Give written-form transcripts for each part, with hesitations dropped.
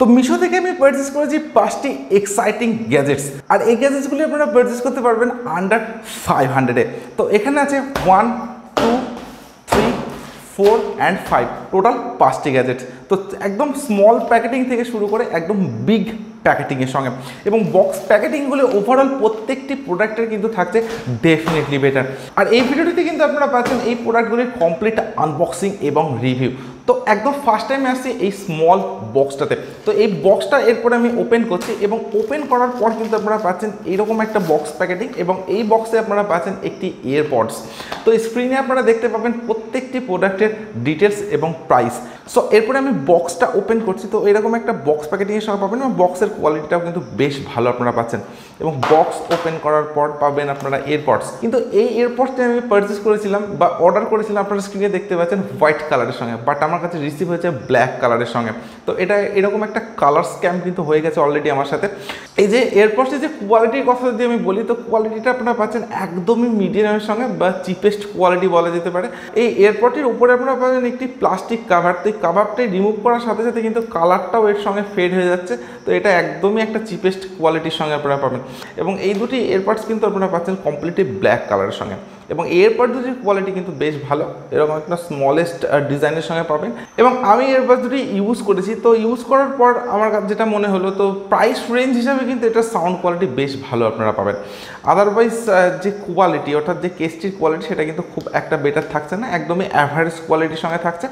তো মিশো থেকে আমি পারচেস করেছি 5টি এক্সাইটিং গ্যাজেটস, আর এই গ্যাজেটসগুলি আপনারা পারচেস করতে পারবেন আন্ডার 500-এ। তো এখানে আছে 1, 2, 3, 4 অ্যান্ড 5, টোটাল 5টি গ্যাজেটস। তো একদম স্মল প্যাকেটিং থেকে শুরু করে একদম বিগ প্যাকেটিংয়ের সঙ্গে, এবং বক্স প্যাকেটিংগুলো ওভারঅল প্রত্যেকটি প্রোডাক্টের কিন্তু থাকছে ডেফিনেটলি বেটার। আর এই ভিডিওটিতে কিন্তু আপনারা পাচ্ছেন এই প্রোডাক্টগুলির কমপ্লিট আনবক্সিং এবং রিভিউ। তো একদম ফার্স্ট টাইম আসছি এই স্মল বক্সটাতে। তো এই বক্সটা এরপরে আমি ওপেন করছি, এবং ওপেন করার পর কিন্তু আপনারা পাচ্ছেন এইরকম একটা বক্স প্যাকেটিং, এবং এই বক্সে আপনারা পাচ্ছেন একটি এয়ারপডস। তো স্ক্রিনে আপনারা দেখতে পাবেন প্রত্যেকটি প্রোডাক্টের ডিটেলস এবং প্রাইস। সো এরপরে আমি বক্সটা ওপেন করছি। তো এরকম একটা বক্স প্যাকেটিংয়ের সঙ্গে পাবেন, এবং বক্সের কোয়ালিটিটাও কিন্তু বেশ ভালো আপনারা পাচ্ছেন। এবং বক্স ওপেন করার পর পাবেন আপনারা এয়ারপডস। কিন্তু এই এয়ারপডসটি আমি পারচেস করেছিলাম বা অর্ডার করেছিলাম, আপনারা স্ক্রিনে দেখতে পাচ্ছেন হোয়াইট কালারের সঙ্গে, বাট আমার কাছে রিসিভ হয়েছে ব্ল্যাক কালারের সঙ্গে। তো এটা এরকম একটা কালার স্ক্যাম কিন্তু হয়ে গেছে অলরেডি আমার সাথে। এই যে এয়ারপডসটির যে কোয়ালিটির কথা যদি আমি বলি, তো কোয়ালিটিটা আপনারা পাচ্ছেন একদমই মিডিয়ামের সঙ্গে বা চিপেস্ট কোয়ালিটি বলা যেতে পারে। এই এয়ারপডটির উপরে আপনারা পাবেন একটি প্লাস্টিক কাভার। তো এই কাভারটাই রিমুভ করার সাথে সাথে কিন্তু কালারটাও এর সঙ্গে ফেড হয়ে যাচ্ছে। তো এটা একদমই একটা চিপেস্ট কোয়ালিটির সঙ্গে আপনারা পাবেন, এবং এই দুটি এয়ারপডস কিন্তু আপনারা পাচ্ছেন কমপ্লিটলি ব্ল্যাক কালারের সঙ্গে। এবং এয়ারপড দুটির কোয়ালিটি কিন্তু বেশ ভালো, এরকম একটা স্মলেস্ট ডিজাইনের সঙ্গে পাবেন। এবং আমি এয়ারপড দুটি ইউজ করেছি। তো ইউজ করার পর আমার যেটা মনে হলো, তো প্রাইস রেঞ্জ হিসাবে কিন্তু এটা সাউন্ড কোয়ালিটি বেশ ভালো আপনারা পাবেন। আদারওয়াইজ যে কোয়ালিটি, অর্থাৎ যে কেসটির কোয়ালিটি, সেটা কিন্তু খুব একটা বেটার থাকছে না, একদমই অ্যাভারেজ কোয়ালিটির সঙ্গে থাকছে।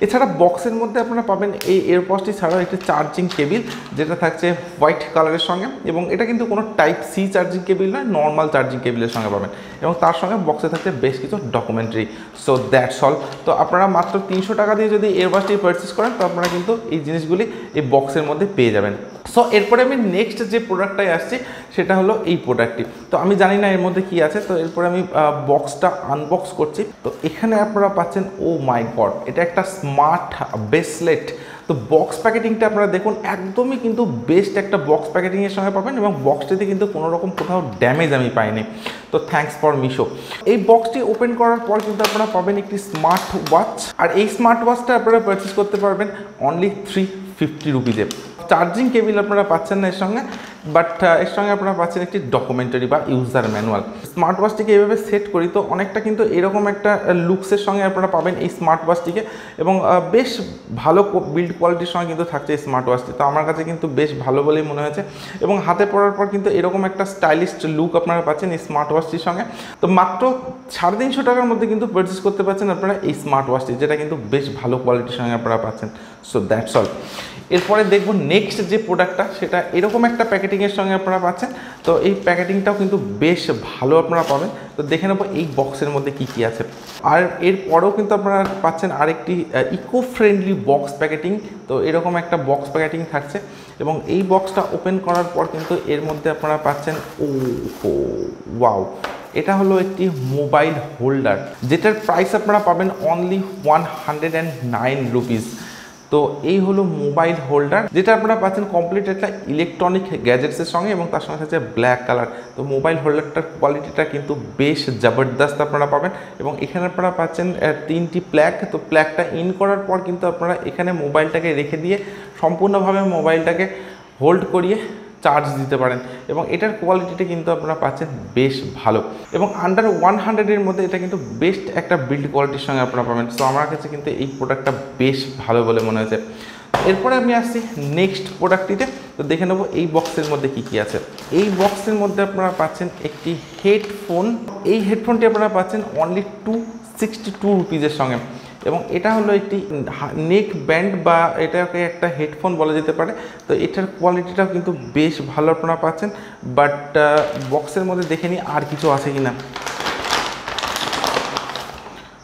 এছাড়া বক্সের মধ্যে আপনারা পাবেন এই এয়ারপডসটি ছাড়াও একটি চার্জিং কেবিল, যেটা থাকছে হোয়াইট কালারের সঙ্গে, এবং এটা কিন্তু কোনো টাইপ সি চার্জিং কেবিল নয়, নর্মাল চার্জিং কেবিলের সঙ্গে পাবেন। এবং তার সঙ্গে বক্সে থাকছে বেশ কিছু ডকুমেন্টারি। So that's all. তো আপনারা মাত্র 300 টাকা দিয়ে যদি এয়ারবাডসটি পারচেস করেন, তো আপনারা কিন্তু এই জিনিসগুলি এই বক্সের মধ্যে পেয়ে যাবেন। সো এরপরে আমি নেক্সট যে প্রোডাক্টটাই আসছি, সেটা হলো এই প্রোডাক্টটি। তো আমি জানি না এর মধ্যে কি আছে। তো এরপরে আমি বক্সটা আনবক্স করছি। তো এখানে আপনারা পাচ্ছেন, ও মাই গড, এটা একটা স্মার্ট ব্রেসলেট। তো বক্স প্যাকেটিংটা আপনারা দেখুন, একদমই কিন্তু বেস্ট একটা বক্স প্যাকেটিংয়ের সঙ্গে পাবেন, এবং বক্সটিতে কিন্তু কোনো রকম কোথাও ড্যামেজ আমি পাইনি। তো থ্যাঙ্কস ফর মিশো। এই বক্সটি ওপেন করার পর কিন্তু আপনারা পাবেন একটি স্মার্ট ওয়াচ, আর এই স্মার্ট ওয়াচটা আপনারা পারচেস করতে পারবেন অনলি 350 রুপিজে। চার্জিং কেবিল আপনারা পাচ্ছেন না এর সঙ্গে, বাট এর সঙ্গে আপনারা পাচ্ছেন একটি ডকুমেন্টারি বা ইউজার ম্যানুয়াল। স্মার্ট ওয়াচটিকে এইভাবে সেট করি, তো অনেকটা কিন্তু এরকম একটা লুকসের সঙ্গে আপনারা পাবেন এই স্মার্ট ওয়াচটিকে, এবং বেশ ভালো বিল্ড কোয়ালিটির সঙ্গে কিন্তু থাকছে এই স্মার্ট ওয়াচটি। তো আমার কাছে কিন্তু বেশ ভালো বলেই মনে হয়েছে, এবং হাতে পরার পর কিন্তু এরকম একটা স্টাইলিশ লুক আপনারা পাচ্ছেন এই স্মার্ট ওয়াচটির সঙ্গে। তো মাত্র 350 টাকার মধ্যে কিন্তু পারচেস করতে পারছেন আপনারা এই স্মার্ট ওয়াচটি, যেটা কিন্তু বেশ ভালো কোয়ালিটির সঙ্গে আপনারা পাচ্ছেন। So that's all. এরপরে দেখব নেক্সট যে প্রোডাক্টটা, সেটা এরকম একটা প্যাকেটিংয়ের সঙ্গে আপনারা পাচ্ছেন। তো এই প্যাকেটিংটাও কিন্তু বেশ ভালো আপনারা পাবেন। তো দেখে নেবো এই বক্সের মধ্যে কি কি আছে। আর এরপরেও কিন্তু আপনারা পাচ্ছেন আরেকটি ইকো ফ্রেন্ডলি বক্স প্যাকেটিং। তো এরকম একটা বক্স প্যাকেটিং থাকছে, এবং এই বক্সটা ওপেন করার পর কিন্তু এর মধ্যে আপনারা পাচ্ছেন, ও ওয়াও, এটা হলো একটি মোবাইল হোল্ডার, যেটার প্রাইস আপনারা পাবেন অনলি 109 রুপিস। তো এই হলো মোবাইল হোল্ডার, যেটা আপনারা পাচ্ছেন কমপ্লিট একটা ইলেকট্রনিক গ্যাজেটসের সঙ্গে, এবং তার সঙ্গে থাকছে ব্ল্যাক কালার। তো মোবাইল হোল্ডারটার কোয়ালিটিটা কিন্তু বেশ জবরদস্ত আপনারা পাবেন। এবং এখানে আপনারা পাচ্ছেন 3টি প্লাগ। তো প্লাগটা ইন করার পর কিন্তু আপনারা এখানে মোবাইলটাকে রেখে দিয়ে সম্পূর্ণভাবে মোবাইলটাকে হোল্ড করিয়ে চার্জ দিতে পারেন, এবং এটার কোয়ালিটিটা কিন্তু আপনারা পাচ্ছেন বেশ ভালো, এবং আন্ডার 100-এর মধ্যে এটা কিন্তু বেস্ট একটা বিল্ড কোয়ালিটির সঙ্গে আপনারা পাবেন। সো আমার কাছে কিন্তু এই প্রোডাক্টটা বেশ ভালো বলে মনে হয়েছে। এরপরে আমি আসছি নেক্সট প্রোডাক্টটিতে। তো দেখে নেবো এই বক্সের মধ্যে কি কি আছে। এই বক্সের মধ্যে আপনারা পাচ্ছেন একটি হেডফোন। এই হেডফোনটি আপনারা পাচ্ছেন অনলি 262 রুপিজের সঙ্গে, এবং এটা হলো একটি নেক ব্যান্ড, বা এটাকে একটা হেডফোন বলা যেতে পারে। তো এটার কোয়ালিটিটাও কিন্তু বেশ ভালো আপনারা পাচ্ছেন, বাট বক্সের মধ্যে দেখে নিই আর কিছু আছে কি না।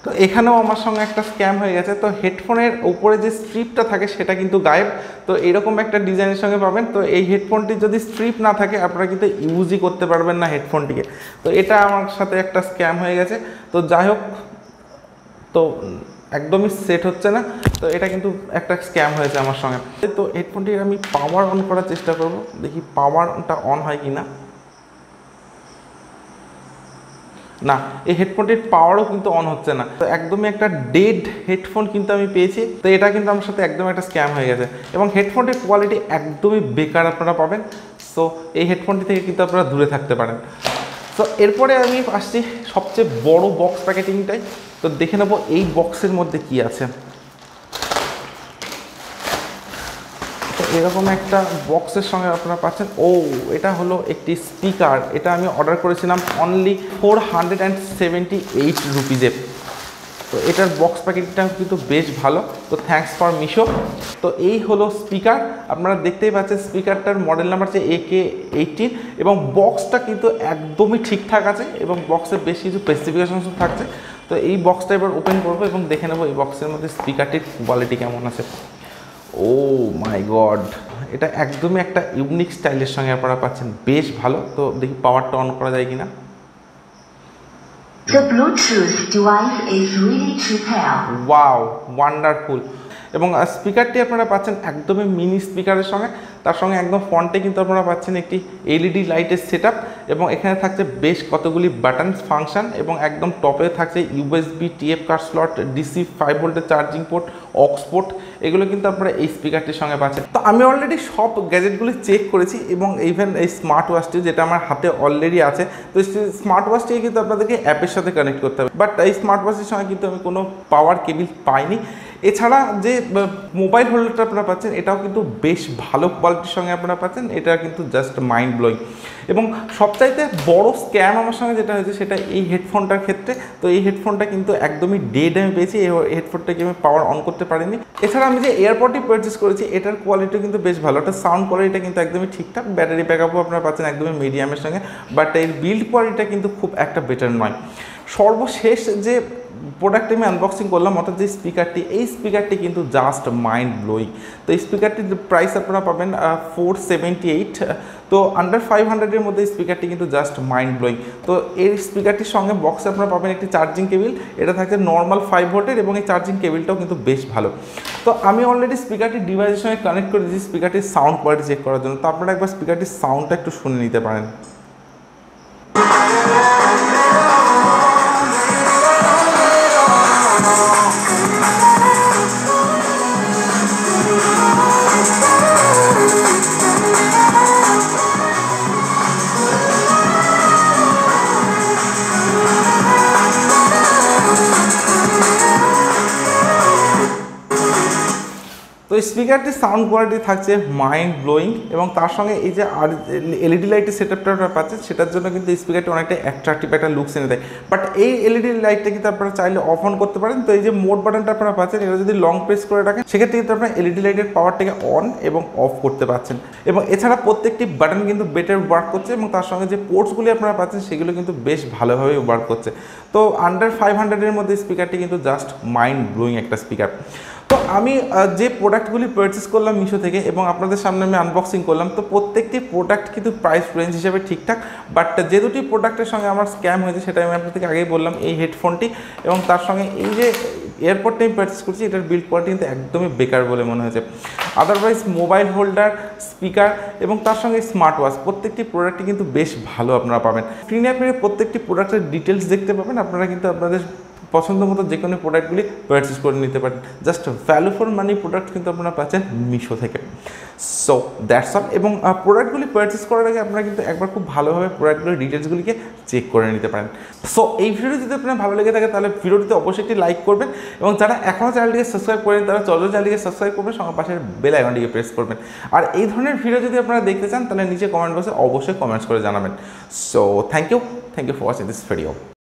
তো এখানেও আমার সঙ্গে একটা স্ক্যাম হয়ে গেছে। তো হেডফোনের উপরে যে স্ট্রিপটা থাকে সেটা কিন্তু গায়েব। তো এরকম একটা ডিজাইনের সঙ্গে পাবেন। তো এই হেডফোনটি যদি স্ট্রিপ না থাকে, আপনারা কিন্তু ইউজই করতে পারবেন না হেডফোনটিকে। তো এটা আমার সাথে একটা স্ক্যাম হয়ে গেছে। তো যাই হোক, তো একদমই সেট হচ্ছে না। তো এটা কিন্তু একটা স্ক্যাম হয়েছে আমার সঙ্গে। তো হেডফোনটির আমি পাওয়ার অন করার চেষ্টা করব, দেখি পাওয়ারটা অন হয় কি না। না, এই হেডফোনটির পাওয়ারও কিন্তু অন হচ্ছে না। তো একদমই একটা ডেড হেডফোন কিন্তু আমি পেয়েছি। তো এটা কিন্তু আমার সাথে একদম একটা স্ক্যাম হয়ে গেছে এবং হেডফোনটির কোয়ালিটি একদমই বেকার আপনারা পাবেন। সো এই হেডফোনটি থেকে কিন্তু আপনারা দূরে থাকতে পারেন। তো এরপরে আমি আসছি সবচেয়ে বড় বক্স প্যাকেটিংটাই। তো দেখে নেবো এই বক্সের মধ্যে কি আছে। তো এরকম একটা বক্সের সঙ্গে আপনারা পাচ্ছেন, এটা হলো একটি স্পিকার। এটা আমি অর্ডার করেছিলাম অনলি 478 রুপিজে। তো এটার বক্স প্যাকেটটা কিন্তু বেশ ভালো। তো থ্যাঙ্কস ফর মিশো। তো এই হলো স্পিকার, আপনারা দেখতেই পাচ্ছেন স্পিকারটার মডেল নাম্বার হচ্ছে AK18 এবং বক্সটা কিন্তু একদমই ঠিকঠাক আছে এবং বক্সে বেশ কিছু স্পেসিফিকেশন থাকছে। তো এই বক্সটা এবার ওপেন করবো এবং দেখে নেবো এই বক্সের মধ্যে স্পিকারটির কোয়ালিটি কেমন আছে। ও মাই গড, এটা একদমই একটা ইউনিক স্টাইলের সঙ্গে আপনারা পাচ্ছেন, বেশ ভালো। তো দেখি পাওয়ারটা অন করা যায় কিনা। The Bluetooth device is ready to pair. Wow, wonderful. এবং স্পিকারটি আপনারা পাচ্ছেন একদমই মিনি স্পিকারের সঙ্গে, তার সঙ্গে একদম ফ্রন্টে কিন্তু আপনারা পাচ্ছেন একটি LED লাইটের সেটআপ এবং এখানে থাকছে বেশ কতগুলি বাটন ফাংশন এবং একদম টপে থাকছে USB TF card slot, DC 5 ভোল্টের চার্জিং পোর্ট, অক্স পোর্ট, এগুলো কিন্তু আপনারা এই স্পিকারটির সঙ্গে পাচ্ছেন। তো আমি অলরেডি সব গ্যাজেটগুলি চেক করেছি এবং ইভেন এই স্মার্ট ওয়াচটি যেটা আমার হাতে অলরেডি আছে, তো স্মার্ট ওয়াচটিকে কিন্তু আপনাদেরকে অ্যাপের সাথে কানেক্ট করতে হবে, বাট এই স্মার্ট ওয়াচের সঙ্গে কিন্তু আমি কোনো পাওয়ার কেবল পাইনি। এছাড়া যে মোবাইল হোল্ডারটা আপনারা পাচ্ছেন এটাও কিন্তু বেশ ভালো কোয়ালিটির সঙ্গে আপনারা পাচ্ছেন, এটা কিন্তু জাস্ট মাইন্ড ব্লোয়িং। এবং সবচাইতে বড় স্ক্যাম আমার সঙ্গে যেটা হয়েছে সেটা এই হেডফোনটার ক্ষেত্রে। তো এই হেডফোনটা কিন্তু একদমই ডেড আমি পেয়েছি, এই হেডফোনটাকে আমি পাওয়ার অন করতে পারিনি। এছাড়া আমি যে এয়ারপডটি পারচেস করেছি এটার কোয়ালিটিও কিন্তু বেশ ভালো, একটা সাউন্ড কোয়ালিটিটা কিন্তু একদমই ঠিকঠাক, ব্যাটারি ব্যাকআপও আপনারা পাচ্ছেন একদমই মিডিয়ামের সঙ্গে, বাট এর বিল্ড কোয়ালিটিটা কিন্তু খুব একটা বেটার নয়। সর্বশেষ যে প্রোডাক্ট আমি আনবক্সিং করলাম অর্থাৎ যে স্পিকারটি, এই স্পিকারটি কিন্তু জাস্ট মাইন্ড ব্লোয়িং। তো এই স্পিকারটির প্রাইস আপনারা পাবেন 478। তো আন্ডার 500-এর মধ্যে স্পিকারটি কিন্তু জাস্ট মাইন্ড ব্লোয়িং। তো এই স্পিকারটির সঙ্গে বক্সে আপনারা পাবেন একটি চার্জিং কেবিল, এটা থাকছে নর্মাল 5 ভোল্টের এবং এই চার্জিং কেবিলটাও কিন্তু বেশ ভালো। তো আমি অলরেডি স্পিকারটি ডিভাইসের সঙ্গে কানেক্ট করে দিয়েছি স্পিকারটির সাউন্ড কোয়ালিটি চেক করার জন্য। তো আপনারা একবার স্পিকারটির সাউন্ডটা একটু শুনে নিতে পারেন। তো স্পিকারটির সাউন্ড কোয়ালিটি থাকছে মাইন্ড ব্লোয়িং এবং তার সঙ্গে এই যে আর LED লাইটের সেটআপটা পাচ্ছেন সেটার জন্য কিন্তু স্পিকারটি অনেকটা অ্যাট্রাকটিভ একটা লুকস এনে দেয়। বাট এই LED লাইটটা কিন্তু আপনারা চাইলে অফ অন করতে পারেন। তো এই যে মোড বাটনটা আপনারা পাচ্ছেন এটা যদি লং প্রেস করে রাখেন সেক্ষেত্রে কিন্তু আপনারা LED লাইটের পাওয়ারটাকে অন এবং অফ করতে পারছেন। এবং এছাড়া প্রত্যেকটি বাটন কিন্তু বেটার ওয়ার্ক করছে এবং তার সঙ্গে যে পোর্টসগুলি আপনারা পাচ্ছেন সেগুলো কিন্তু বেশ ভালোভাবে ওয়ার্ক করছে। তো আন্ডার 500-এর মধ্যে স্পিকারটি কিন্তু জাস্ট মাইন্ড ব্লোয়িং একটা স্পিকার। তো আমি যে প্রোডাক্টগুলি পারচেস করলাম মিশো থেকে এবং আপনাদের সামনে আমি আনবক্সিং করলাম, তো প্রত্যেকটি প্রোডাক্ট কিন্তু প্রাইস রেঞ্জ হিসাবে ঠিকঠাক, বাট যে দুটি প্রোডাক্টের সঙ্গে আমার স্ক্যাম হয়েছে সেটা আমি আপনাদেরকে আগেই বললাম, এই হেডফোনটি এবং তার সঙ্গে এই যে এয়ারপডটা আমি পারচেস করছি এটার বিল্ড কোয়ালিটি কিন্তু একদমই বেকার বলে মনে হয়েছে। আদারওয়াইজ মোবাইল হোল্ডার, স্পিকার এবং তার সঙ্গে স্মার্ট ওয়াচ প্রত্যেকটি প্রোডাক্টই কিন্তু বেশ ভালো আপনারা পাবেন। স্ক্রিনে আপনারা প্রত্যেকটি প্রোডাক্টের ডিটেলস দেখতে পাবেন, আপনারা কিন্তু আপনাদের পছন্দ মতো যে কোনো প্রোডাক্টগুলি পারচেস করে নিতে পারেন। Just value for money product কিন্তু আপনারা পাচ্ছেন মিশো থেকে। So that's all. এবং প্রোডাক্টগুলি পারচেস করার আগে আপনারা কিন্তু একবার খুব ভালোভাবে প্রোডাক্টগুলির ডিটেলসগুলিকে চেক করে নিতে পারেন। সো এই ভিডিওটি যদি আপনার ভালো লেগে থাকে তাহলে ভিডিওটিতে অবশ্যই একটি লাইক করবেন এবং যারা এখনও চ্যানেলটিকে সাবস্ক্রাইব করেন তারা চ্যানেলটিকে সাবস্ক্রাইব করবেন, সঙ্গে পাশের বেল আইকনটিকে প্রেস করবেন। আর এই ধরনের ভিডিও যদি আপনারা দেখতে চান তাহলে নিচে কমেন্ট বক্সে অবশ্যই কমেন্টস করে জানাবেন। So thank you for watching this video.